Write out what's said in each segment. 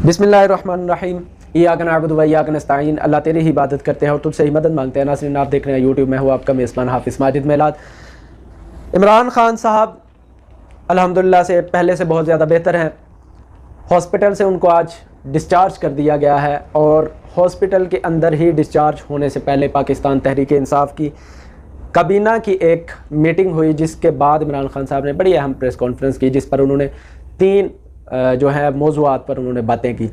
बिस्मिल्लाहिर्रहमानिर्रहीम। इय्याका नअबुदु व इय्याका नस्तईन। अल्लाह तेरी ही इबादत करते हैं और तुझसे ही मदद मांगते हैं। नाज़रीन, आप देख रहे हैं यूट्यूब में हूँ आपका मेज़बान हाफिज़ माजिद मेलाद। इमरान खान साहब अल्हम्दुलिल्लाह से पहले से बहुत ज़्यादा बेहतर हैं। हॉस्पिटल से उनको आज डिस्चार्ज कर दिया गया है और हॉस्पिटल के अंदर ही डिस्चार्ज होने से पहले पाकिस्तान तहरीक इंसाफ की काबीना की एक मीटिंग हुई, जिसके बाद इमरान खान साहब ने बड़ी अहम प्रेस कॉन्फ्रेंस की, जिस पर उन्होंने तीन जो है मौज़ूआत पर उन्होंने बातें की।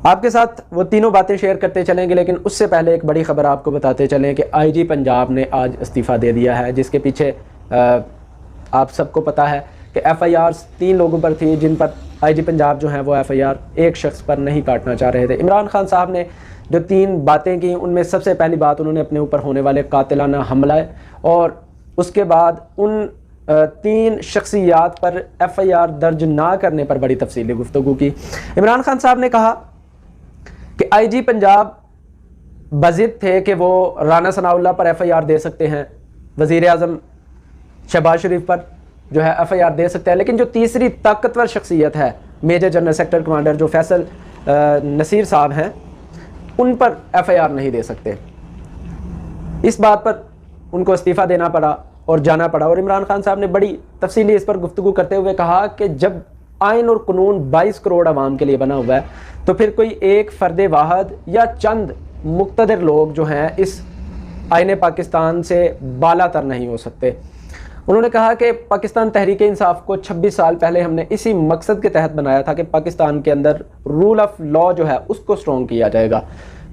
आपके साथ वो तीनों बातें शेयर करते चलेंगे, लेकिन उससे पहले एक बड़ी ख़बर आपको बताते चलें कि आईजी पंजाब ने आज इस्तीफ़ा दे दिया है, जिसके पीछे आप सबको पता है कि एफआईआर 3 लोगों पर थी, जिन पर आईजी पंजाब जो है वो एफआईआर एक शख्स पर नहीं काटना चाह रहे थे। इमरान खान साहब ने जो 3 बातें की, उनमें सबसे पहली बात उन्होंने अपने ऊपर होने वाले कातिलाना हमला और उसके बाद उन 3 शख्सियात पर एफआईआर दर्ज ना करने पर बड़ी तफसीली गुफ्तगू की। इमरान खान साहब ने कहा कि आईजी पंजाब बज़िद थे कि वो राना सनाउल्लाह पर एफआईआर दे सकते हैं, वज़ीर आज़म शहबाज शरीफ पर जो है एफआईआर दे सकते हैं, लेकिन जो तीसरी ताकतवर शख्सियत है मेजर जनरल सेक्टर कमांडर जो फैसल नसीर साहब हैं, उन पर एफआईआर नहीं दे सकते। इस बात पर उनको इस्तीफ़ा देना पड़ा और जाना पड़ा। और इमरान खान साहब ने बड़ी तफसीली इस पर गुफ्तगू करते हुए कहा कि जब आइन और कानून 22 करोड़ आवाम के लिए बना हुआ है, तो फिर कोई एक फ़र्द वाहद या चंद मुक़्तदर लोग जो हैं इस आइन पाकिस्तान से बालातर नहीं हो सकते। उन्होंने कहा कि पाकिस्तान तहरीक इंसाफ को 26 साल पहले हमने इसी मकसद के तहत बनाया था कि पाकिस्तान के अंदर रूल ऑफ लॉ जो है उसको स्ट्रॉन्ग किया जाएगा,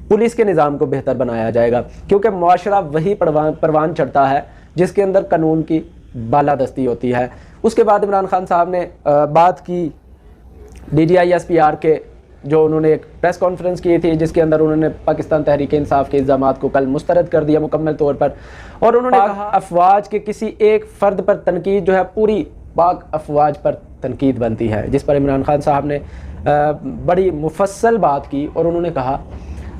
पुलिस के निज़ाम को बेहतर बनाया जाएगा, क्योंकि मुआशरा वही परवान चढ़ता है जिसके अंदर कानून की बालादस्ती होती है। उसके बाद इमरान खान साहब ने बात की DGI-SPR के, जो उन्होंने एक प्रेस कॉन्फ्रेंस की थी, जिसके अंदर उन्होंने पाकिस्तान तहरीक इंसाफ के इल्ज़ामात को कल मुस्तरद कर दिया मुकम्मल तौर पर। और उन्होंने कहा अफवाज के किसी एक फ़र्द पर तनकीद जो है पूरी पाक अफवाज पर तनकीद बनती है, जिस पर इमरान खान साहब ने बड़ी मुफस्सल बात की। और उन्होंने कहा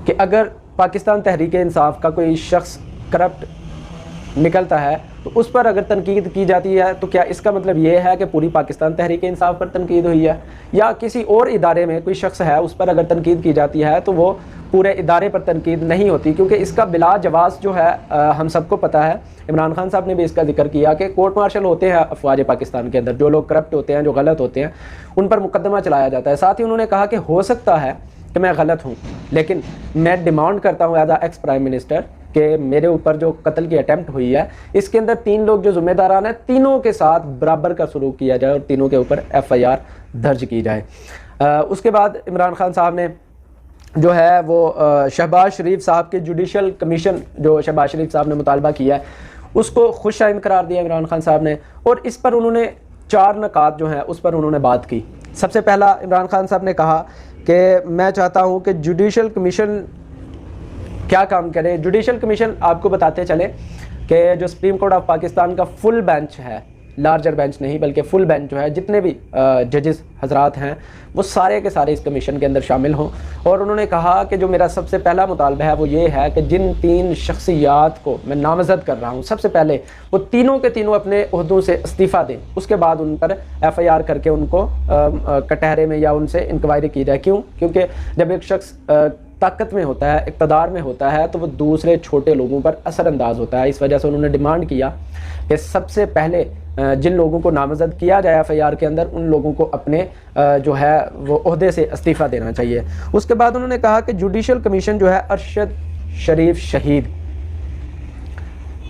कि अगर पाकिस्तान तहरीक इंसाफ का कोई शख्स करप्ट निकलता है तो उस पर अगर तनकीद की जाती है तो क्या इसका मतलब ये है कि पूरी पाकिस्तान तहरीक इंसाफ पर तनकीद हुई है, या किसी और इदारे में कोई शख्स है उस पर अगर तनकीद की जाती है तो वो पूरे इदारे पर तनकीद नहीं होती, क्योंकि इसका बिला जवाज़ जो है हम सबको पता है। इमरान खान साहब ने भी इसका जिक्र किया कि कोर्ट मार्शल होते हैं अफवाज पाकिस्तान के अंदर, जो लोग करप्ट होते हैं, जो गलत होते हैं, उन पर मुकदमा चलाया जाता है। साथ ही उन्होंने कहा कि हो सकता है कि मैं गलत हूँ, लेकिन मैं डिमांड करता हूँ एज एक्स प्राइम मिनिस्टर कि मेरे ऊपर जो कत्ल की अटैम्प्ट हुई है, इसके अंदर 3 लोग जो ज़िम्मेदारान हैं, तीनों के साथ बराबर का सलूक किया जाए और तीनों के ऊपर एफआईआर दर्ज की जाए। उसके बाद इमरान खान साहब ने जो है वो शहबाज शरीफ साहब के जुडिशल कमीशन, जो शहबाज शरीफ साहब ने मुतालबा किया है, उसको खुश आइंद करार दिया इमरान खान साहब ने। और इस पर उन्होंने 4 नकात जो हैं उस पर उन्होंने बात की। सबसे पहला इमरान खान साहब ने कहा कि मैं चाहता हूँ कि जुडिशल कमीशन क्या काम करे। जुडिशल कमीशन आपको बताते चले कि जो सुप्रीम कोर्ट ऑफ पाकिस्तान का फुल बेंच है, लार्जर बेंच नहीं बल्कि फुल बेंच जो है, जितने भी जजेस हजरात हैं वो सारे के सारे इस कमीशन के अंदर शामिल हों। और उन्होंने कहा कि जो मेरा सबसे पहला मुतालबा है वो ये है कि जिन 3 शख्सियात को मैं नामज़द कर रहा हूँ, सबसे पहले वो तीनों के तीनों अपने ओहदों से इस्तीफ़ा दें, उसके बाद उन पर एफआईआर करके उनको कटहरे में या उनसे इंक्वायरी की जाए। क्यों? क्योंकि जब एक शख्स ताकत में होता है, इक़्तिदार में होता है, तो वो दूसरे छोटे लोगों पर असरअंदाज होता है। इस वजह से उन्होंने डिमांड किया कि सबसे पहले जिन लोगों को नामज़द किया जाए एफआईआर के अंदर, उन लोगों को अपने जो है वो ओहदे से इस्तीफ़ा देना चाहिए। उसके बाद उन्होंने कहा कि जुडिशल कमीशन जो है अरशद शरीफ शहीद,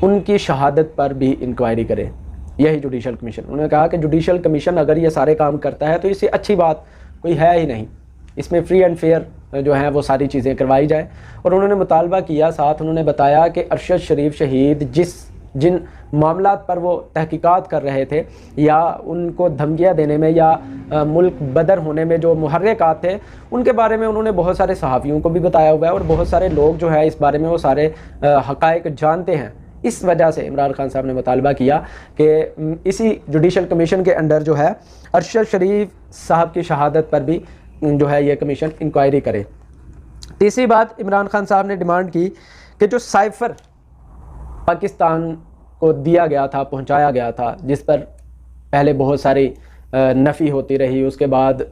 उनकी शहादत पर भी इंक्वायरी करे, यही जुडिशल कमीशन। उन्होंने कहा कि जुडिशल कमीशन अगर ये सारे काम करता है तो इससे अच्छी बात कोई है ही नहीं, इसमें फ्री एंड फेयर जो है वो सारी चीज़ें करवाई जाए। और उन्होंने मुतालबा किया, साथ उन्होंने बताया कि अरशद शरीफ शहीद जिन मामलात पर वो तहकीकात कर रहे थे या उनको धमकियाँ देने में या मुल्क बदर होने में जो मुहर्रिकात थे, उनके बारे में उन्होंने बहुत सारे सहाफ़ियों को भी बताया हुआ है और बहुत सारे लोग जो है इस बारे में वो सारे हक़ाइक़ जानते हैं। इस वजह से इमरान खान साहब ने मुतालबा किया कि इसी जुडिशल कमीशन के अंडर जो है अरशद शरीफ साहब की शहादत पर भी जो है ये कमीशन इंक्वायरी करे। तीसरी बात इमरान खान साहब ने डिमांड की कि जो साइफ़र पाकिस्तान को दिया गया था, पहुंचाया गया था, जिस पर पहले बहुत सारी نفی ہوتی رہی، اس کے بعد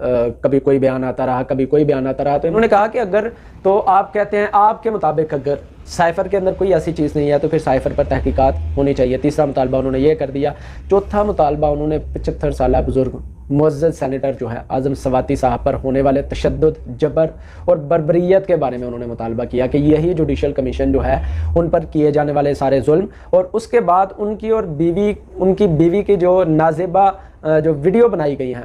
کبھی کوئی بیان آتا رہا، کبھی کوئی بیان آتا رہا. تو انہوں نے کہا کہ اگر تو آپ کہتے ہیں آپ کے مطابق اگر سائفر کے اندر کوئی ایسی چیز نہیں ہے تو پھر سائفر پر تحقیقات ہونی چاہیے. تیسرا مطالبہ انہوں نے یہ کر دیا. چوتھا مطالبہ انہوں نے 75 سالہ بزرگ معزز سینیٹر جو ہے اعظم سواتی صاحب پر ہونے والے تشدد، جبر اور بربریت کے بارے میں انہوں نے مطالبہ کیا کہ یہی جوڈیشل کمیشن جو ہے ان پر کیے جانے والے سارے ظلم، اور اس کے بعد ان کی بیوی کی جو نازیبہ جو ویڈیو بنائی گئی ہیں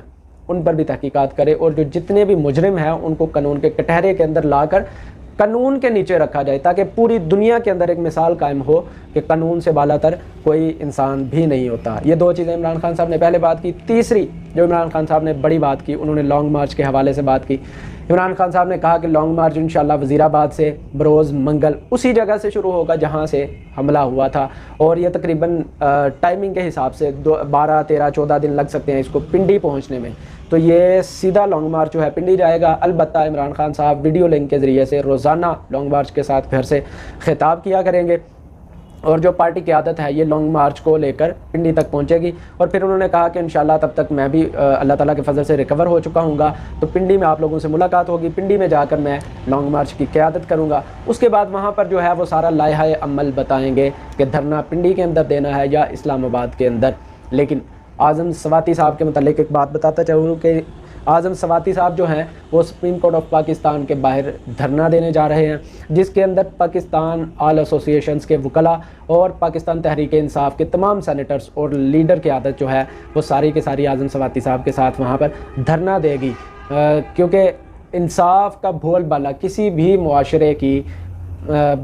ان پر بھی تحقیقات کرے، اور جو جتنے بھی مجرم ہیں ان کو قانون کے کٹہرے کے اندر لا کر قانون کے نیچے رکھا جائے، تاکہ پوری دنیا کے اندر ایک مثال قائم ہو کہ قانون سے بالا تر کوئی انسان بھی نہیں ہوتا. یہ دو چیزیں عمران خان صاحب نے پہلے بات کی. تیسری جو عمران خان صاحب نے بڑی بات کی، انہوں نے لانگ مارچ کے حوالے سے بات کی. عمران خان صاحب نے کہا کہ لانگ مارچ انشاءاللہ وزیر آباد سے بروز منگل اسی جگہ سے شروع ہوگا جہاں سے حملہ ہوا تھا، اور یہ تقریباً ٹائمنگ کے حساب سے 12 13 14 دن لگ سکتے ہیں اس کو پنڈی پہنچنے میں. تو یہ سیدھا لانگ مارچ جو ہے پنڈی جائے گا. البتہ عمران خان صاحب ویڈیو لنک کے ذریعے سے روزانہ لانگ مارچ کے ساتھ گھر سے خطاب کیا کریں گے، اور جو پارٹی کی عادت ہے یہ لانگ مارچ کو لے کر پنڈی تک پہنچے گی. اور پھر انہوں نے کہا کہ انشاءاللہ تب تک میں بھی اللہ تعالیٰ کے فضل سے ریکور ہو چکا ہوں گا، تو پنڈی میں آپ لوگوں سے ملاقات ہوگی، پنڈی میں جا کر میں لانگ مارچ کی قیادت کروں گا. اس کے بعد وہاں پر جو ہے وہ سارا لائحہ عمل بتائیں گے کہ دھرنا پنڈی کے اندر دینا ہے یا اسلام آباد کے اندر. لیکن اعظم سواتی صاحب کے متعلق ایک بات بتاتا چاہوں کہ اعظم سواتی صاحب جو ہیں وہ سپریم کورٹ آف پاکستان کے باہر دھرنا دینے جا رہے ہیں، جس کے اندر پاکستان آل ایسوسیشنز کے وکلاء اور پاکستان تحریک انصاف کے تمام سینیٹرز اور لیڈر کی عادت جو ہے وہ ساری کی ساری اعظم سواتی صاحب کے ساتھ وہاں پر دھرنا دے گی، کیونکہ انصاف کا بول بالا کسی بھی معاشرے کی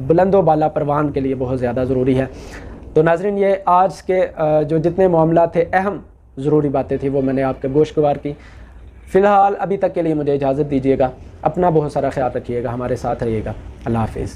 بلند و بالا پروان کے لیے بہت زیادہ ضروری ہے. تو ناظرین، یہ آج کے جو جتنے معاملات تھے، اہم ضروری باتیں تھیں، وہ میں نے آپ کے گوشگوار کی. فی الحال ابھی تک کے لیے مجھے اجازت دیجیے گا. اپنا بہت سارا خیال رکھیے گا، ہمارے ساتھ رہیے گا. اللہ حافظ.